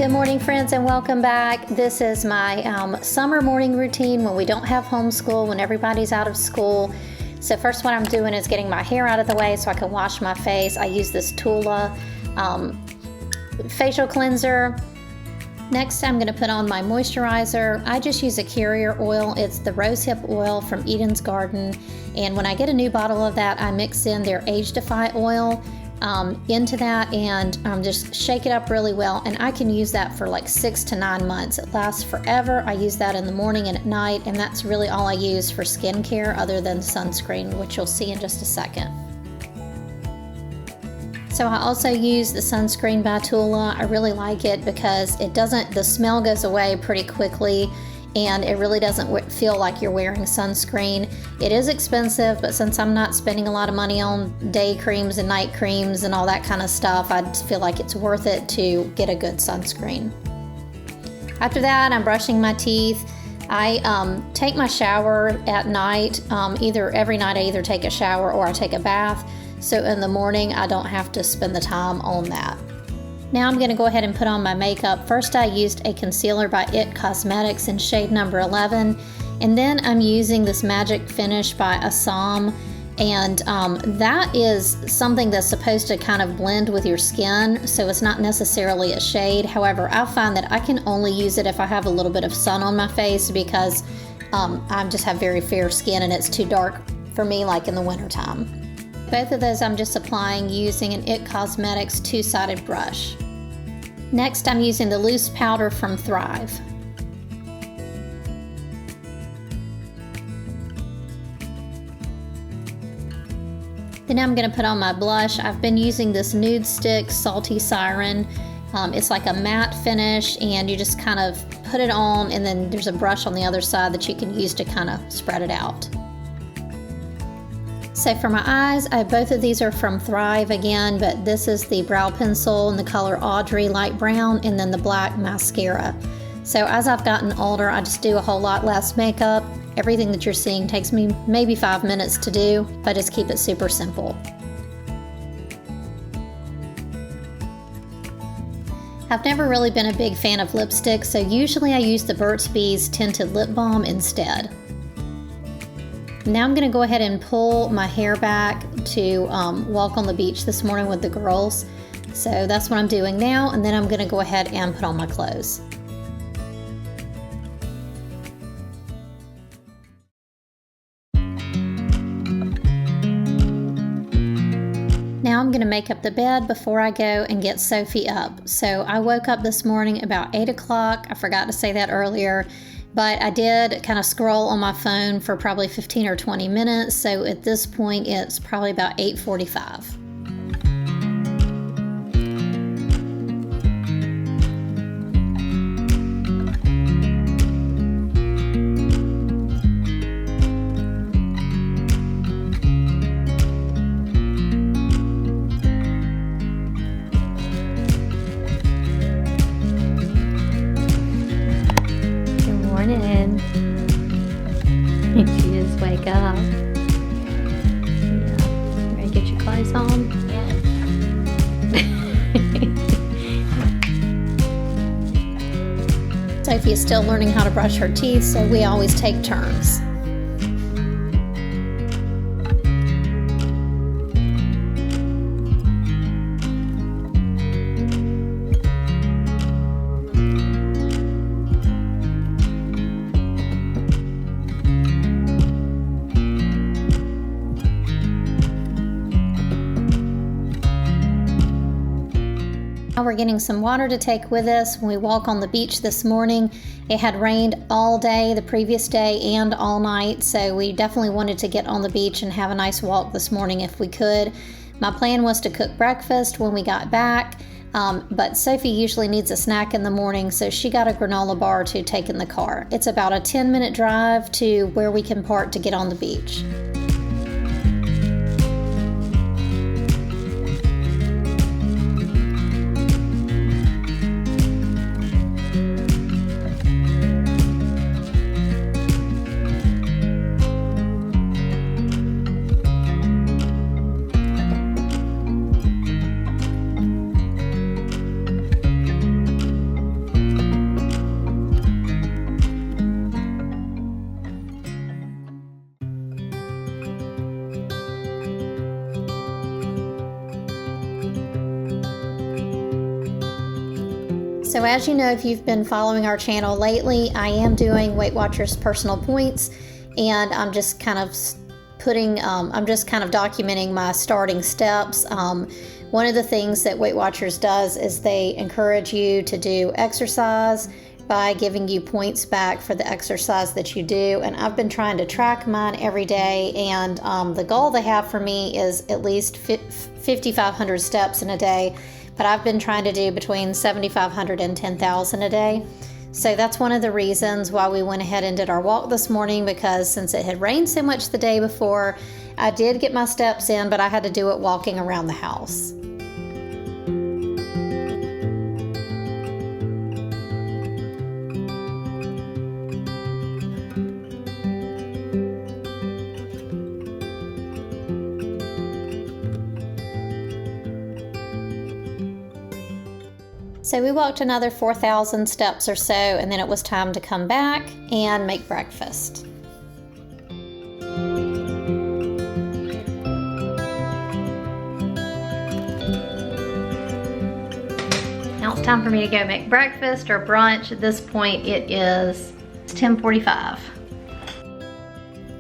Good morning, friends, and welcome back. This is my summer morning routine when we don't have homeschool, when everybody's out of school. So first what I'm doing is getting my hair out of the way so I can wash my face. I use this Tula facial cleanser. Next, I'm going to put on my moisturizer. I just use a carrier oil. It's the rosehip oil from Eden's Garden. And when I get a new bottle of that, I mix in their Age Defy oil into that and just shake it up really well. And I can use that for like 6 to 9 months. It lasts forever. I use that in the morning and at night, and that's really all I use for skincare other than sunscreen, which you'll see in just a second. So I also use the sunscreen by Tula. I really like it because the smell goes away pretty quickly and it really doesn't feel like you're wearing sunscreen. It is expensive, but since I'm not spending a lot of money on day creams and night creams and all that kind of stuff, I just feel like it's worth it to get a good sunscreen. After that, I'm brushing my teeth. I take my shower at night. Every night I either take a shower or I take a bath. So in the morning, I don't have to spend the time on that. Now I'm going to go ahead and put on my makeup. First, I used a concealer by IT Cosmetics in shade number 11. And then I'm using this Magic Finish by Assam. And that is something that's supposed to kind of blend with your skin. So it's not necessarily a shade. However, I find that I can only use it if I have a little bit of sun on my face because I just have very fair skin and it's too dark for me like in the wintertime. Both of those I'm just applying using an IT Cosmetics two-sided brush. Next, I'm using the loose powder from Thrive. Then I'm going to put on my blush. I've been using this Nude Stick Salty Siren. It's like a matte finish and you just kind of put it on and then there's a brush on the other side that you can use to kind of spread it out. So for my eyes, both of these are from Thrive again, but this is the brow pencil in the color Audrey light brown and then the black mascara. So as I've gotten older, I just do a whole lot less makeup. Everything that you're seeing takes me maybe 5 minutes to do, but I just keep it super simple. I've never really been a big fan of lipstick, so usually I use the Burt's Bees Tinted Lip Balm instead. Now I'm going to go ahead and pull my hair back to walk on the beach this morning with the girls. So that's what I'm doing now, and then I'm going to go ahead and put on my clothes. Now I'm going to make up the bed before I go and get Sophie up. So I woke up this morning about 8 o'clock. I forgot to say that earlier. But I did kind of scroll on my phone for probably 15 or 20 minutes. So at this point, it's probably about 8:45. You just wake up. Yeah. Ready to get your clothes on? Yeah. Sophie is still learning how to brush her teeth, so we always take turns. Now we're getting some water to take with us when we walk on the beach this morning. It had rained all day the previous day and all night, so we definitely wanted to get on the beach and have a nice walk this morning if we could. My plan was to cook breakfast when we got back, but Sophie usually needs a snack in the morning, so she got a granola bar to take in the car. It's about a 10-minute drive to where we can park to get on the beach. So as you know, if you've been following our channel lately, I am doing Weight Watchers personal points, and I'm just kind of documenting my starting steps. One of the things that Weight Watchers does is they encourage you to do exercise by giving you points back for the exercise that you do. And I've been trying to track mine every day, and the goal they have for me is at least 5,500 steps in a day, but I've been trying to do between 7,500 and 10,000 a day. So that's one of the reasons why we went ahead and did our walk this morning, because since it had rained so much the day before, I did get my steps in, but I had to do it walking around the house. So we walked another 4,000 steps or so, and then it was time to come back and make breakfast. Now it's time for me to go make breakfast or brunch. At this point it is 10:45.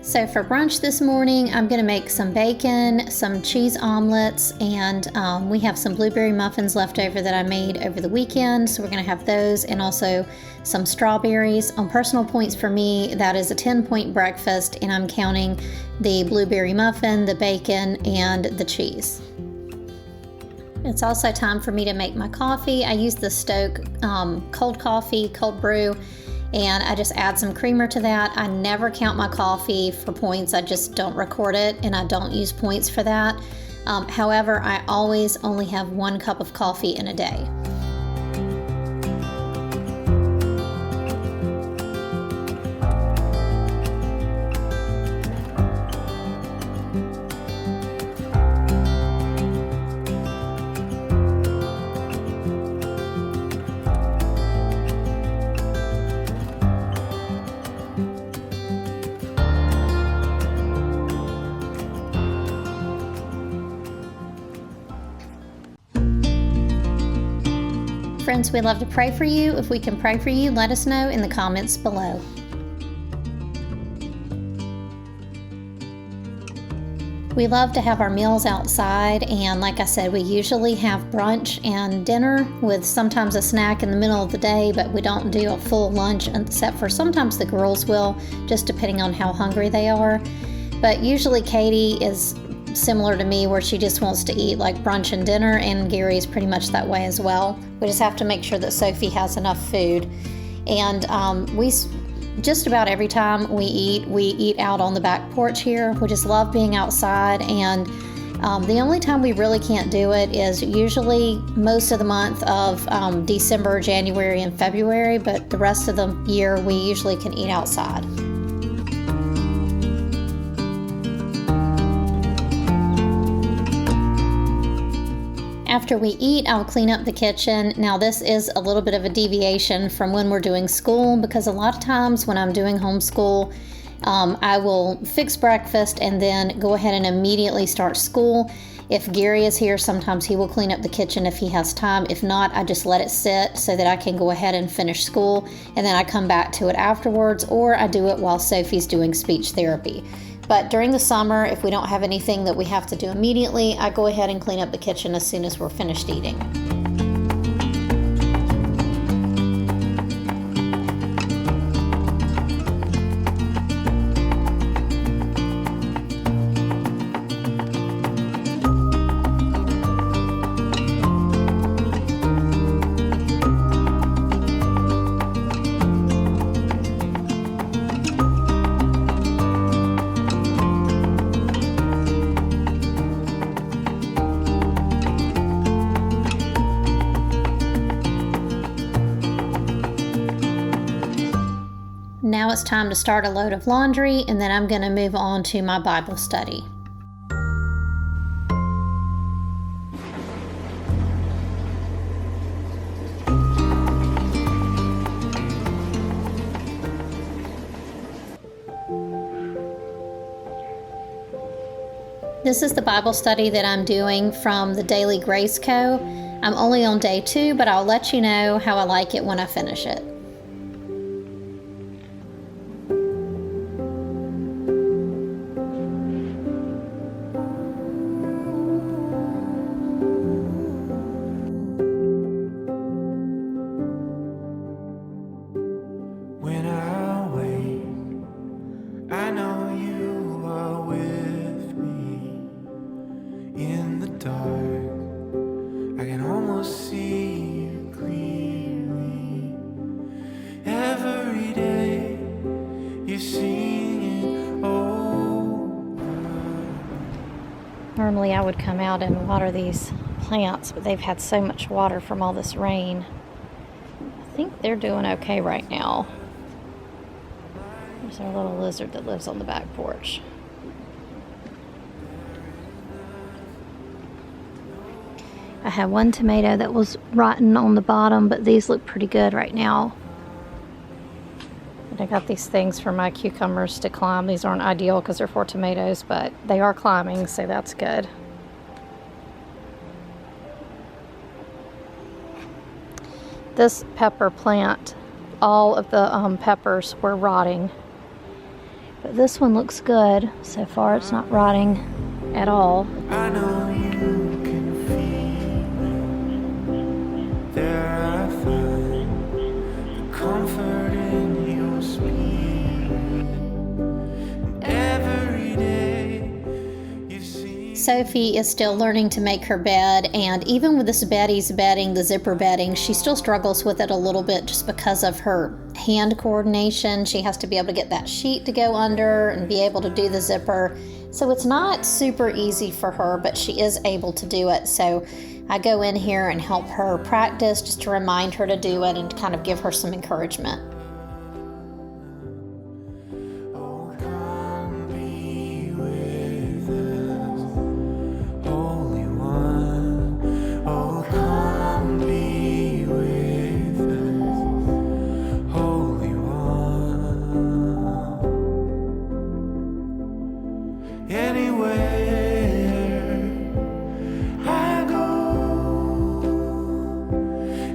So for brunch this morning, I'm gonna make some bacon, some cheese omelets, and we have some blueberry muffins left over that I made over the weekend. So we're gonna have those, and also some strawberries. On personal points for me, that is a 10-point breakfast, and I'm counting the blueberry muffin, the bacon, and the cheese. It's also time for me to make my coffee. I use the Stoke cold coffee, cold brew, and I just add some creamer to that. I never count my coffee for points. I just don't record it, and I don't use points for that. However, I always only have 1 cup of coffee in a day. Friends, we love to pray for you. If we can pray for you, let us know in the comments below. We love to have our meals outside, and like I said, we usually have brunch and dinner with sometimes a snack in the middle of the day, but we don't do a full lunch except for sometimes the girls will, just depending on how hungry they are. But usually Katie is similar to me, where she just wants to eat like brunch and dinner, and Gary's pretty much that way as well. We just have to make sure that Sophie has enough food. And we just about every time we eat out on the back porch here. We just love being outside, and the only time we really can't do it is usually most of the month of December, January, and February, but the rest of the year we usually can eat outside. After we eat, I'll clean up the kitchen. Now this is a little bit of a deviation from when we're doing school, because a lot of times when I'm doing homeschool, I will fix breakfast and then go ahead and immediately start school. If Gary is here, sometimes he will clean up the kitchen if he has time. If not, I just let it sit so that I can go ahead and finish school, and then I come back to it afterwards, or I do it while Sophie's doing speech therapy. But during the summer, if we don't have anything that we have to do immediately, I go ahead and clean up the kitchen as soon as we're finished eating. Now it's time to start a load of laundry, and then I'm going to move on to my Bible study. This is the Bible study that I'm doing from the Daily Grace Co. I'm only on day 2, but I'll let you know how I like it when I finish it. When I wake, I know you are with me. In the dark, I can almost see you clearly. Every day, you're singing over. Normally I would come out and water these plants, but they've had so much water from all this rain. I think they're doing okay right now. There's our little lizard that lives on the back porch. I had one tomato that was rotten on the bottom, but these look pretty good right now. And I got these things for my cucumbers to climb. These aren't ideal because they're for tomatoes, but they are climbing, so that's good. This pepper plant, all of the peppers were rotting. But this one looks good. So far it's not rotting at all. I know you can feel it. There I find the comfort in your spirit. Every day you see. Sophie is still learning to make her bed, and even with this Betty's bedding, the zipper bedding, she still struggles with it a little bit just because of her hand coordination. She has to be able to get that sheet to go under and be able to do the zipper. So it's not super easy for her, but she is able to do it. So I go in here and help her practice just to remind her to do it and to kind of give her some encouragement. Oh, come be with us, Holy One. Oh, come be with us, Holy One. Anywhere I go,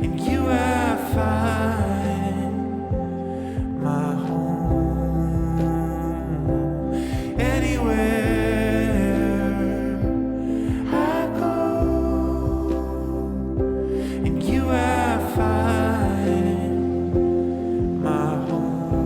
and you I find my home. Anywhere I go, and you I find my home.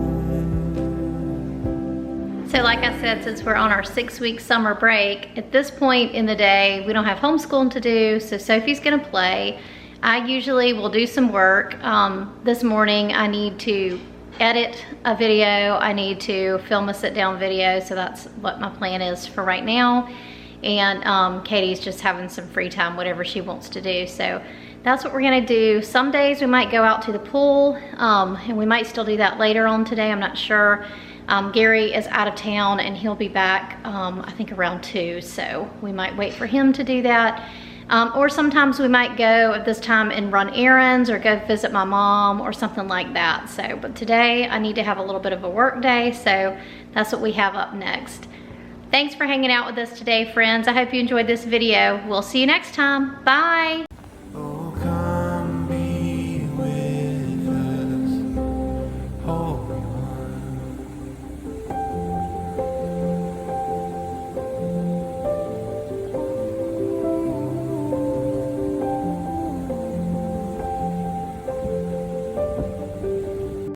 So like I said, since we're on our 6-week summer break, at this point in the day, we don't have homeschooling to do, so Sophie's gonna play. I usually will do some work. This morning I need to edit a video, I need to film a sit-down video, so that's what my plan is for right now. And Katie's just having some free time, whatever she wants to do. So that's what we're gonna do. Some days we might go out to the pool, and we might still do that later on today, I'm not sure. Gary is out of town and he'll be back, I think around 2, so we might wait for him to do that. Or sometimes we might go at this time and run errands or go visit my mom or something like that. So, but today I need to have a little bit of a work day, so that's what we have up next. Thanks for hanging out with us today, friends. I hope you enjoyed this video. We'll see you next time. Bye.